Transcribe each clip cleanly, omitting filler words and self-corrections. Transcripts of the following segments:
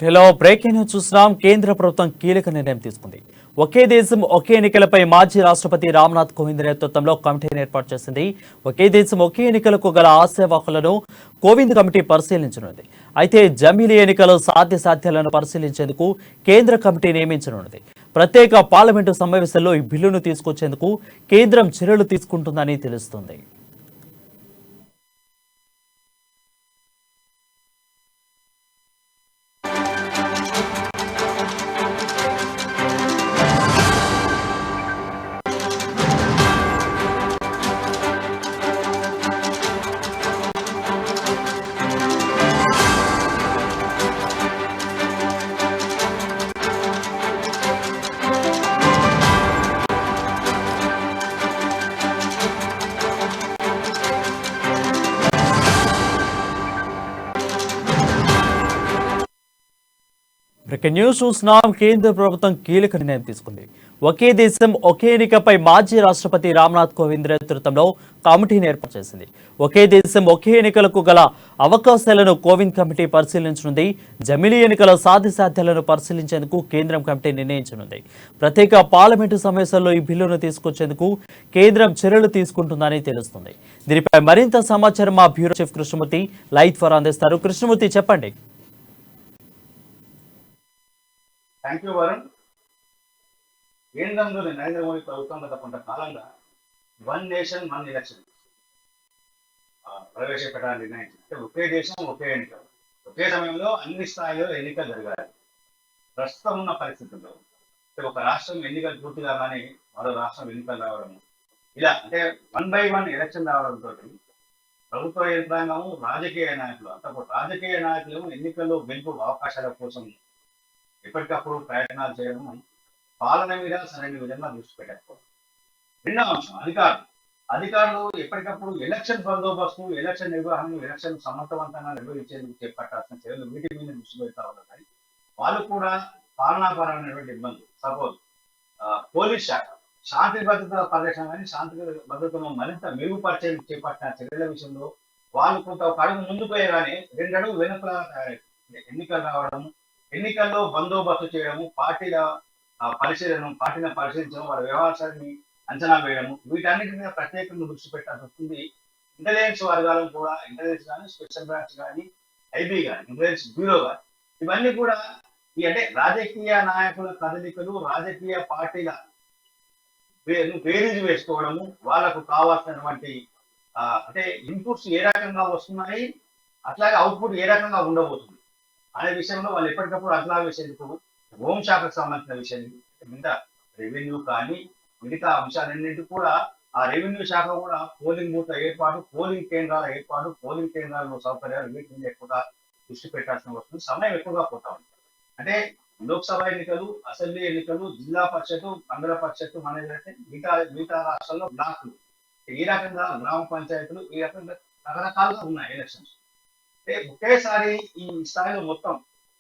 Hello, breaking news చూస్తున్నాం. కేంద్ర ప్రభుత్వం కీలక నిర్ణయం తీసుకుంది. ఒకే దేశం ఒకే ఎన్నికలపై మాజీ రాష్ట్రపతి రామ్నాథ్ కోవింద్ నేతృత్వంలో కమిటీని ఏర్పాటు చేసింది. ఒకే దేశం ఒకే ఎన్నికలకు గల ఆశావాహులను కోవింద్ కమిటీ పరిశీలించనుంది. అయితే జమిలీ ఎన్నికల సాధ్యాలను పరిశీలించేందుకు కేంద్ర కమిటీ నియమించనున్నది. ప్రత్యేక పార్లమెంటు సమావేశంలో ఈ బిల్లును తీసుకొచ్చేందుకు కేంద్రం చర్యలు తీసుకుంటుందని తెలుస్తోంది. బ్రేకింగ్ న్యూస్ చూస్తున్నాం. కేంద్ర ప్రభుత్వం కీలక నిర్ణయం తీసుకుంది. ఒకే దేశం ఒకే ఎన్నికపై మాజీ రాష్ట్రపతి రామ్నాథ్ కోవింద్ నేతృత్వంలో కమిటీని ఏర్పాటు చేసింది. ఒకే దేశం ఒకే ఎన్నికలకు గల అవకాశాలను కోవింద్ కమిటీ పరిశీలించనుంది. జమిలీ ఎన్నికల సాధ్యాలను పరిశీలించేందుకు కేంద్రం కమిటీ నిర్ణయించనుంది. ప్రత్యేక పార్లమెంటు సమావేశంలో ఈ బిల్లును తీసుకొచ్చేందుకు కేంద్రం చర్యలు తీసుకుంటుందని తెలుస్తుంది. దీనిపై మరింత సమాచారం మా బ్యూరో చీఫ్ కృష్ణమూర్తి లైవ్ ద్వారా అందిస్తారు. కృష్ణమూర్తి, చెప్పండి. Thank you Varun. కేంద్రంలోని నరేంద్ర మోడీ ప్రభుత్వం గత కొంతకాలంగా వన్ నేషన్ వన్ ఎలక్షన్ ప్రవేశపెట్టాలని నిర్ణయించింది. ఒకే దేశం ఒకే ఎన్నికలు, ఒకే సమయంలో అన్ని స్థాయిలో ఎన్నికలు జరగాలి. ప్రస్తుతం ఉన్న పరిస్థితుల్లో ఒక రాష్ట్రం ఎన్నికలు పూర్తి కాగానే మరో రాష్ట్రం ఎన్నికలు రావడం, ఇలా అంటే 1 by 1 ఎలక్షన్ రావడంతో ప్రభుత్వ యంత్రాంగము, రాజకీయ నాయకులు రాజకీయ నాయకులు ఎన్నికల్లో గెలుపు అవకాశాల కోసం ఎప్పటికప్పుడు ప్రయత్నాలు చేయడం, పాలన మీద సరైన విధంగా దృష్టి పెట్టకపోవడం. రెండవ అంశం అధికారులు ఎప్పటికప్పుడు ఎలక్షన్ బందోబస్తు, ఎలక్షన్ నిర్వహణ, ఎలక్షన్ సమర్థవంతంగా నిర్వహించేందుకు చేపట్టాల్సిన చర్యలు వీటి మీద దృష్టి పెడతా ఉన్నాయి. వాళ్ళు కూడా పాలనాపరమైనటువంటి ఇబ్బందులు, సపోజ్ పోలీస్ శాఖ శాంతి భద్రతల పరిరక్షణ కానీ శాంతి భద్రతను మరింత మెరుగుపరిచే చేపట్టిన చర్యల విషయంలో వాళ్ళు కొంత ఒక అడుగు ముందుకు పోయగానే 2 అడుగులు వెనుకలా తయారైంది. ఎన్నికలు రావడం, ఎన్నికల్లో బందోబస్తు చేయడము, పార్టీని పరిశీలించడం, వాళ్ళ వ్యవహారాన్ని అంచనా వేయడము, వీటన్నిటి మీద ప్రత్యేకంగా దృష్టి పెట్టాల్సి వస్తుంది. ఇంటెలిజెన్స్ వర్గాలను కూడా, ఇంటెలిజెన్స్ కానీ, స్పెషల్ బ్రాంచ్ కానీ, ఐబీ కానీ, ఇంటెలిజెన్స్ బ్యూరో కానీ, ఇవన్నీ కూడా అంటే రాజకీయ నాయకుల కదలికలు, రాజకీయ పార్టీల బేరీజు వేసుకోవడము, వాళ్ళకు కావాల్సినటువంటి అంటే ఇన్పుట్స్ ఏ రకంగా వస్తున్నాయి, అట్లాగే అవుట్పుట్ ఏ రకంగా ఉండబోతుంది అనే విషయంలో వాళ్ళు ఎప్పటికప్పుడు అట్లా వేసేందుకు హోంశాఖకు సంబంధించిన విషయం మిగతా రెవెన్యూ కానీ మిగతా అంశాలన్నింటినీ కూడా ఆ రెవెన్యూ శాఖ కూడా పోలింగ్ బూత్ల ఏర్పాటు, పోలింగ్ కేంద్రాల ఏర్పాటు, పోలింగ్ కేంద్రాల్లో సౌకర్యాలు వీటి మీద ఎక్కువగా దృష్టి పెట్టాల్సిన వస్తుంది. సమయం ఎక్కువగా పోతా ఉంది. అంటే లోక్సభ ఎన్నికలు, అసెంబ్లీ ఎన్నికలు, జిల్లా పరిషత్తు, మండల పరిషత్తు అనేది మిగతా రాష్ట్రాల్లో బ్లాక్లు, ఈ రకంగా గ్రామ పంచాయతీలు, ఈ రకంగా రకరకాలుగా ఉన్నాయి ఎలక్షన్స్. అంటే ఒకేసారి ఈ స్థాయిలో మొత్తం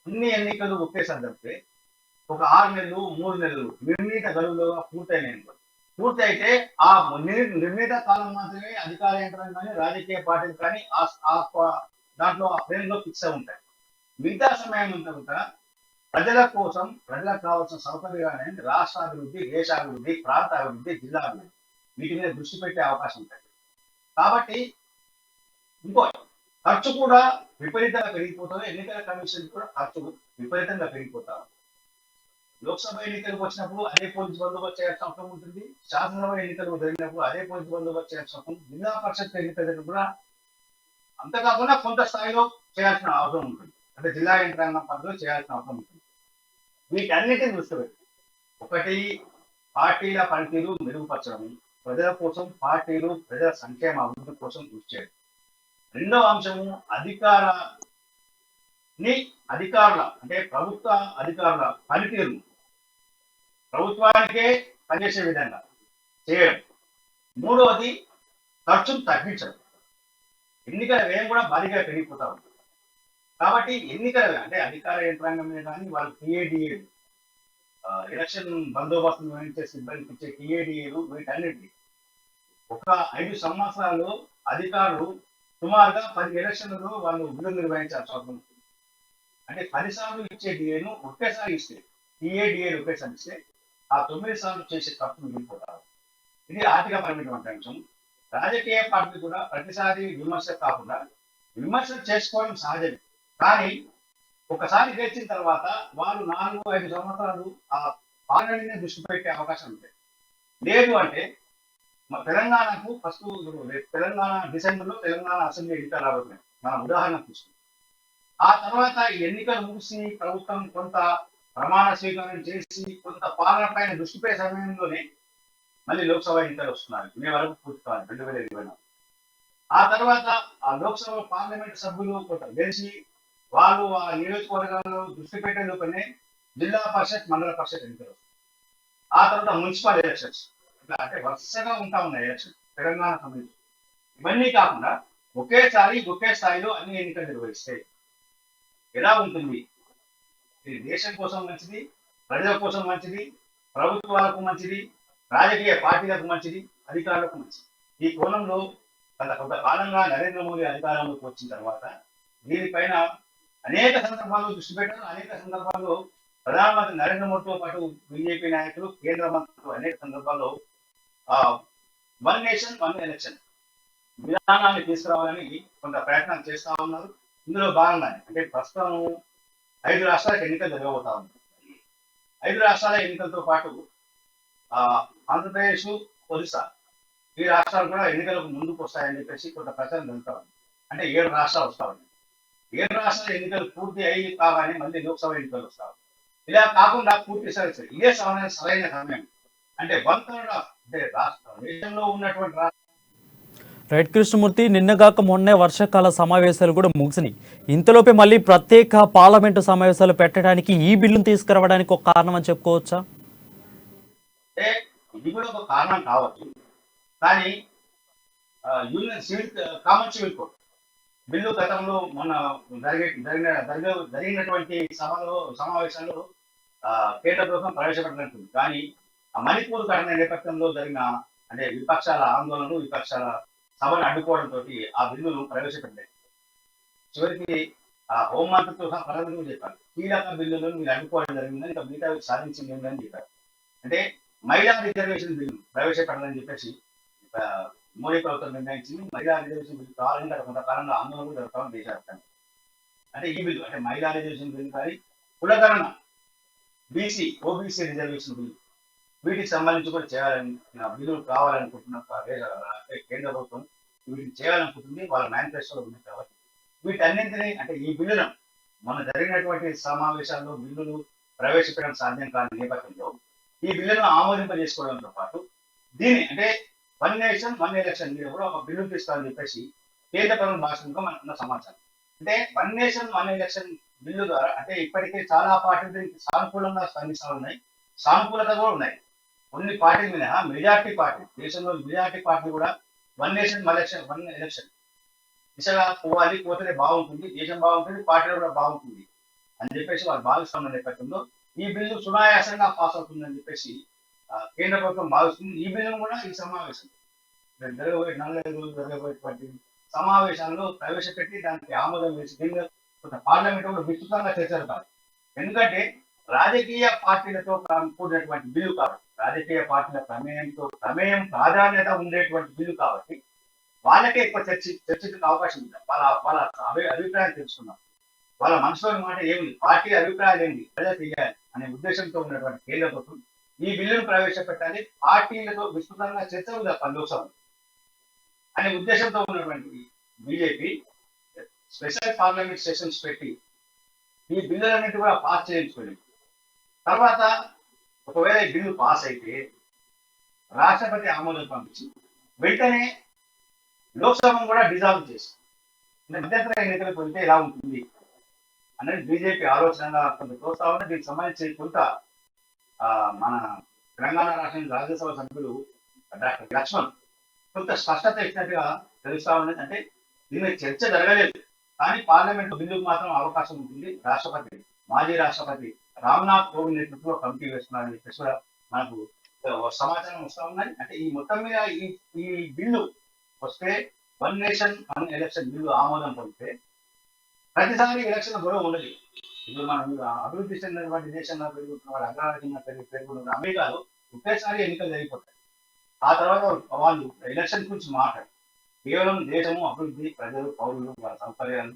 అన్ని ఎన్నికలు ఒకేసారి జరిపితే ఒక 6 నెలలు 3 నెలలు నిర్ణీత గడువులుగా పూర్తి అయితే ఆ నిర్ణీత కాలం మాత్రమే అధికార యంత్రాంగం కానీ, రాజకీయ పార్టీలు కానీ దాంట్లో ఆ ఫ్రేమ్ లో ఫిక్స్ అయి ఉంటాయి. మిగతా సమయం అంతా కూడా ప్రజల కోసం, ప్రజలకు కావాల్సిన సౌకర్యాలు, రాష్ట్రాభివృద్ధి, దేశాభివృద్ధి, ప్రాంత అభివృద్ధి, జిల్లా అభివృద్ధి, వీటి మీద దృష్టి పెట్టే అవకాశం ఉంటుంది. కాబట్టి ఇంకో ఖర్చు కూడా విపరీతంగా పెరిగిపోతుంది. ఎన్నికల కమిషన్ కూడా ఖర్చు విపరీతంగా పెరిగిపోతా ఉంది. లోక్సభ ఎన్నికలకు వచ్చినప్పుడు అదే పోలీసు బందోబస్తు చేయాల్సిన అవసరం ఉంటుంది. శాసనసభ ఎన్నికలు జరిగినప్పుడు అదే పోలీసు బందోబస్తు చేయాల్సిన అవసరం, జిల్లా పరిషత్ ఎన్నికలు కూడా అంతకాకుండా కొంత స్థాయిలో చేయాల్సిన అవసరం ఉంటుంది. అంటే జిల్లా యంత్రాంగం పరిధిలో చేయాల్సిన అవసరం ఉంటుంది. వీటన్నిటిని దృష్టి పెట్టి ఒకటి పార్టీల పనితీరు మెరుగుపరచడం, ప్రజల కోసం పార్టీలు ప్రజల సంక్షేమ అభివృద్ధి కోసం కృషి చేయడం. రెండవ అంశము అధికారుల అంటే ప్రభుత్వ అధికారుల పనితీరు ప్రభుత్వానికే పనిచేసే విధంగా చేయడం. మూడవది ఖర్చును తగ్గించడం. ఎన్నికల వ్యయం కూడా భారీగా పెరిగిపోతా ఉంటుంది. కాబట్టి ఎన్నికల అంటే అధికార యంత్రాంగం మీద కానీ వాళ్ళ టీఏడిఏ ఎలక్షన్ బందోబస్తు నిర్వహించే సిబ్బందికి ఇచ్చే టీఏడిఏలు వీటన్నిటిని ఒక 5 సంవత్సరాలు అధికారులు సుమారుగా 10 ఎలక్షన్లలో వాళ్ళు విధులు నిర్వహించాల్సి ఉంటుంది. అంటే 10 సార్లు ఇచ్చే డిఏను ఒకేసారి ఇస్తే టీఏడిఏలు ఒకేసారి ఇస్తే ఆ 9 సార్లు చేసే ఖర్చు మిగిలిపోతారు. ఇది ఆర్థికపరమైనటువంటి అంశం. రాజకీయ పార్టీ కూడా ప్రతిసారి విమర్శ కాకుండా విమర్శలు చేసుకోవడం సహజమే. కానీ ఒకసారి గెలిచిన తర్వాత వాళ్ళు 4-5 సంవత్సరాలు ఆ పాలననే దృష్టి పెట్టే అవకాశం ఉంటుంది. లేదు అంటే తెలంగాణకు ఫస్ట్ తెలంగాణ డిసెంబర్లో తెలంగాణ అసెంబ్లీ ఎన్నికలు రాబోతున్నాయి. మనం ఉదాహరణ తీసుకుంటాం. ఆ తర్వాత ఈ ఎన్నికలు ముగిసి ప్రభుత్వం కొంత ప్రమాణ స్వీకారం చేసి కొంత పాలన పైన దృష్టి పెట్టే సమయంలోనే మళ్ళీ లోక్సభ ఎన్నికలు వస్తున్నారు. మే వరకు పూర్తి కావాలి 2024. ఆ తర్వాత ఆ లోక్సభ పార్లమెంట్ సభ్యులు కొంత గెలిచి వాళ్ళు ఆ నియోజకవర్గాల్లో దృష్టి పెట్టే లోపలనే జిల్లా పరిషత్ మండల పరిషత్ ఎన్నికలు వస్తాయి. ఆ తర్వాత మున్సిపల్ ఎలక్షన్స్, ఇట్లా అంటే వరుసగా ఉంటా ఉన్నాయి ఎలక్షన్ తెలంగాణ సంబంధించి. ఇవన్నీ కాకుండా ఒకేసారి ఒకే స్థాయిలో అన్ని ఎన్నికలు నిర్వహిస్తాయి. ఎలా ఉంటుంది? ఇది దేశం కోసం మంచిది, ప్రజల కోసం మంచిది, ప్రభుత్వాలకు మంచిది, రాజకీయ పార్టీలకు మంచిది, అధికారులకు మంచిది. ఈ కోణంలో కొంతకాలంగా నరేంద్ర మోదీ అధికారంలోకి వచ్చిన తర్వాత దీనిపైన అనేక సందర్భాల్లో దృష్టి పెట్టారు. అనేక సందర్భాల్లో ప్రధానమంత్రి నరేంద్ర మోదీతో పాటు బీజేపీ నాయకులు, కేంద్ర మంత్రులు అనేక సందర్భాల్లో వన్ నేషన్ వన్ ఎలక్షన్ విధానాన్ని తీసుకురావాలని కొంత ప్రయత్నాలు చేస్తా ఉన్నారు. ఇందులో భాగంగానే అంటే ప్రస్తుతం 5 రాష్ట్రాలకు ఎన్నికలు జరగబోతా ఉన్నాయి. 5 రాష్ట్రాల ఎన్నికలతో పాటు ఆంధ్రప్రదేశ్, ఒరిస్సా ఈ రాష్ట్రాలు కూడా ఎన్నికలకు ముందుకు వస్తాయని చెప్పేసి కొంత ప్రచారం జరుగుతా ఉంది. అంటే 7 రాష్ట్రాలు వస్తా ఉన్నాయి. 7 రాష్ట్రాల ఎన్నికలు పూర్తి అయ్యి కాగానే మళ్ళీ లోక్సభ ఎన్నికలు వస్తాయి. ఇలా కాకుండా పూర్తి సరే ఇదే సరైన సమయం. అంటే 1/3 అంటే దేశంలో ఉన్నటువంటి రైట్ కృష్ణమూర్తి, నిన్నగాక మొన్నే వర్షాకాల సమావేశాలు కూడా ముగిసినాయి. ఇంతలోపే మళ్ళీ ప్రత్యేక పార్లమెంటు సమావేశాలు పెట్టడానికి ఈ బిల్లును తీసుకురావడానికి ఒక కారణం అని చెప్పుకోవచ్చా? అంటే ఇది కూడా ఒక కారణం కావచ్చు. కానీ union civil common civil code bill గతంలో మొన్న జరిగినటువంటి సమావేశాల్లో కేంద్ర ప్రభుత్వం ప్రవేశపెట్టినట్టుంది. కానీ ఆ మణిపూర్ ఘటన నేపథ్యంలో జరిగిన అంటే విపక్షాల ఆందోళనలు, విపక్షాల సభను అడ్డుకోవడంతో ఆ బిల్లును ప్రవేశపెట్టలేదు. చివరికి ఆ హోంమంత్రితో సహా ప్రధాని చెప్పారు, కీలక బిల్లులను మీరు అడ్డుకోవడం జరిగిందని, ఇక మిగతా సాధించింది ఏంటని చెప్పారు. అంటే మహిళా రిజర్వేషన్ బిల్లు ప్రవేశపెట్టాలని చెప్పేసి మోడీ ప్రభుత్వం నిర్ణయించింది. మహిళా రిజర్వేషన్ బిల్లు కావాలంటే కొంతకాలంగా ఆందోళనలు జరుగుతామని దేశాలు. అంటే ఈ బిల్లు అంటే మహిళా రిజర్వేషన్ బిల్లు కానీ కులగణన, ఓబీసీ రిజర్వేషన్ బిల్లు వీటికి సంబంధించి కూడా చేయాలని బిల్లులు కావాలనుకుంటున్న కేంద్ర ప్రభుత్వం వీటిని చేయాలనుకుంటుంది. వాళ్ళ మేనిఫెస్టోలో ఉంది కాబట్టి వీటన్నింటినీ అంటే ఈ బిల్లులను మన జరిగినటువంటి సమావేశాల్లో బిల్లులు ప్రవేశపెట్టడం సాధ్యం కాని నేపథ్యంలో ఈ బిల్లును ఆమోదింపజేసుకోవడంతో పాటు దీన్ని అంటే వన్ నేషన్ వన్ ఎలక్షన్ మీద కూడా ఒక బిల్లు తీసుకోవాలని చెప్పేసి కేంద్ర ప్రభుత్వం భాషగా మనకున్న సమాచారం. అంటే one nation one election bill ద్వారా అంటే ఇప్పటికే చాలా పార్టీలు దీనికి సానుకూలంగా స్పందిస్తూ ఉన్నాయి, సానుకూలత కూడా ఉన్నాయి. కొన్ని పార్టీల మీద మెజార్టీ పార్టీ, దేశంలో మెజార్టీ పార్టీ కూడా వన్ నేషన్ వన్ ఎలక్షన్ దిశగా పోవాలి, పోతే బాగుంటుంది, దేశం బాగుంటుంది, పార్టీలు కూడా బాగుంటుంది అని చెప్పేసి వాళ్ళు భావిస్తున్న నేపథ్యంలో ఈ బిల్లు సునాయాసంగా పాస్ అవుతుందని చెప్పేసి కేంద్ర ప్రభుత్వం భావిస్తుంది. ఈ బిల్లును కూడా ఈ సమావేశం జరగబోయే 45 రోజులు జరగబోయేటువంటి సమావేశాల్లో ప్రవేశపెట్టి దానికి ఆమోదం వేసి దీనిలో కొంత పార్లమెంట్ కూడా విస్తృతంగా చర్చలు. ఎందుకంటే రాజకీయ పార్టీలతో కూడినటువంటి బిల్లు కాబట్టి, రాజకీయ పార్టీల ప్రమేయం ప్రాధాన్యత ఉండేటువంటి బిల్లు కాబట్టి వాళ్ళకే ఎక్కువ చర్చించే అవకాశం ఉంది. వాళ్ళ అభిప్రాయం తెలుసుకున్నాం, వాళ్ళ మనసులోని మాట ఏముంది, పార్టీ అభిప్రాయాలు ఏంటి, ప్రజలు తెలియాలి అనే ఉద్దేశంతో ఉన్నటువంటి కేంద్ర ప్రభుత్వం ఈ బిల్లును ప్రవేశపెట్టాలి, పార్టీలతో విస్తృతంగా చర్చలు జరపాలి లోక్సభ అనే ఉద్దేశంతో ఉన్నటువంటి బీజేపీ స్పెషల్ పార్లమెంట్ సెషన్స్ పెట్టి ఈ బిల్లులన్నింటి కూడా పాస్ చేయించుకోలేదు. తర్వాత ఒకవేళ ఈ బిల్లు పాస్ అయితే రాష్ట్రపతి ఆమోదం పంపించి వెంటనే లోక్సభను కూడా డిజాల్వ్ చేసి మధ్యంతర ఎన్నికలకు వెళ్తే ఎలా ఉంటుంది అనేది బీజేపీ ఆలోచనగా కొంత ప్రోత్సాహం. దీనికి సంబంధించి కొంత మన తెలంగాణ రాష్ట్ర రాజ్యసభ సభ్యులు డాక్టర్ లక్ష్మణ్ కొంత స్పష్టత ఇచ్చినట్టుగా తెలుస్తా ఉన్నది. అంటే దీని చర్చ జరగలేదు, కానీ పార్లమెంట్ బిల్లుకు మాత్రం అవకాశం ఉంటుంది. మాజీ రాష్ట్రపతి రామ్నాథ్ కోవింద్ నేతృత్వంలో కమిటీ వేస్తున్నారని చెప్పేసి కూడా మనకు సమాచారం వస్తా ఉన్నది. అంటే ఈ మొత్తం మీద ఈ బిల్లు వస్తే one nation one election bill ఆమోదం పొందితే ప్రతిసారి ఎలక్షన్ గొడవ ఉండదు. ఇప్పుడు మనం అభివృద్ధి చెందినటువంటి దేశంలో పెరుగుతున్న వాళ్ళు అగ్రరాజ్యంగా పెరుగుతున్న అమెరికాలో ఒకేసారి ఎన్నికలు జరిగిపోతాయి. ఆ తర్వాత వాళ్ళు ఎలక్షన్ గురించి మాట్లాడు కేవలం దేశము అభివృద్ధి, ప్రజలు, పౌరులు, వాళ్ళ సౌకర్యాలు,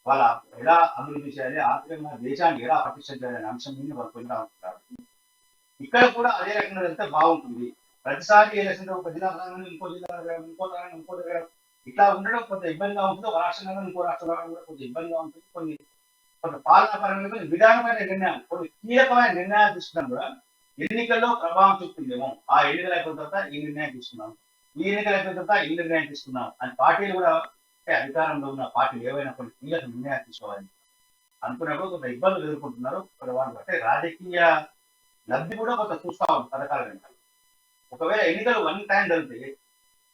వాళ్ళ ఎలా అభివృద్ధి చేయాలి, ఆర్థికంగా దేశాన్ని ఎలా పటిష్టం చేయాలి అనే అంశం మీద వాళ్ళు పొందుతా ఉంటారు. ఇక్కడ కూడా అదే రకంగా వెళ్తే బాగుంటుంది. ప్రతిసారి ఎలక్షన్ ఒక జిల్లా రాగానే ఇంకో జిల్లా ఇంకో రాగానే ఇంకో దగ్గర ఇట్లా ఉండడం కొంత ఇబ్బందిగా ఉంటుంది. ఒక రాష్ట్రంలో ఇంకో రాష్ట్రంలో కూడా కొంచెం ఇబ్బందిగా ఉంటుంది. కొంత పాలనాపరంగా కొన్ని విధానమైన నిర్ణయాలు, కొన్ని కీలకమైన నిర్ణయాలు తీసుకున్నా కూడా ఎన్నికల్లో ప్రభావం చూపుతుందేమో. ఆ ఎన్నికలు అయిపోయిన తర్వాత ఈ నిర్ణయం తీసుకున్నాం, ఈ ఎన్నికలు అయిపోయిన తర్వాత ఈ నిర్ణయం తీసుకున్నాం అని పార్టీలు కూడా, అంటే అధికారంలో ఉన్న పార్టీలు ఏవైనా కొన్ని కీలక నిర్ణయాలు తీసుకోవాలి అనుకున్నప్పుడు కొంత ఇబ్బందులు ఎదుర్కొంటున్నారు. వాళ్ళు అంటే రాజకీయ లబ్ధి కూడా కొంత చూస్తా ఉంది పథకాల వెంట. ఒకవేళ ఎన్నికలు వన్ టైం జరిగితే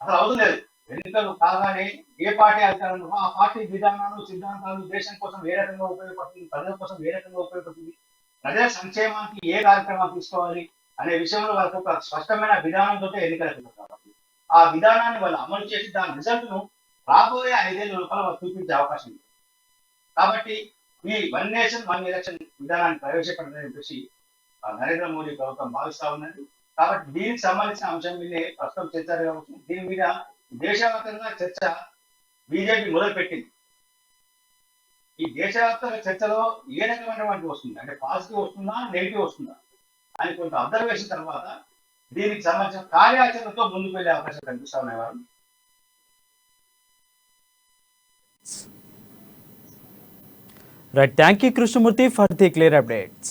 అసలు అవసరం లేదు. ఎన్నికలు కాగానే ఏ పార్టీ అధికారంలో ఆ పార్టీ విధానాలు, సిద్ధాంతాలు దేశం కోసం ఏ రకంగా ఉపయోగపడుతుంది, ప్రజల కోసం ఏ రకంగా ఉపయోగపడుతుంది, ప్రజల సంక్షేమానికి ఏ కార్యక్రమాలు తీసుకోవాలి అనే విషయంలో వాళ్ళకు ఒక స్పష్టమైన విధానంతో ఎన్నికలు కాబట్టి ఆ విధానాన్ని వాళ్ళు అమలు చేసి దాని రిజల్ట్ ను రాబోయే 5 ఏళ్ల లోపల వాళ్ళు చూపించే అవకాశం ఉంది. కాబట్టి ఈ వన్ నేషన్ వన్ ఎలక్షన్ విధానాన్ని ప్రవేశపెట్టాలని చెప్పేసి నరేంద్ర మోడీ ప్రభుత్వం భావిస్తా ఉన్నది. కాబట్టి దీనికి సంబంధించిన అంశం మీదే ప్రస్తుతం చర్చ కావచ్చు. దీని మీద దేశవ్యాప్తంగా చర్చ బీజేపీ మొదలుపెట్టింది. ఈ దేశవ్యాప్తంగా చర్చలో ఏ రకమైనటువంటి వస్తుంది, అంటే పాజిటివ్ వస్తుందా, నెగిటివ్ వస్తుందా అని కొంత అబ్జర్వేషన్ తర్వాత దీనికి సంబంధించిన కార్యాచరణతో ముందుకు వెళ్ళే అవకాశం కనిపిస్తా ఉన్నాయి వారు. Right. Thank you, Krishnamurthy, for the clear updates.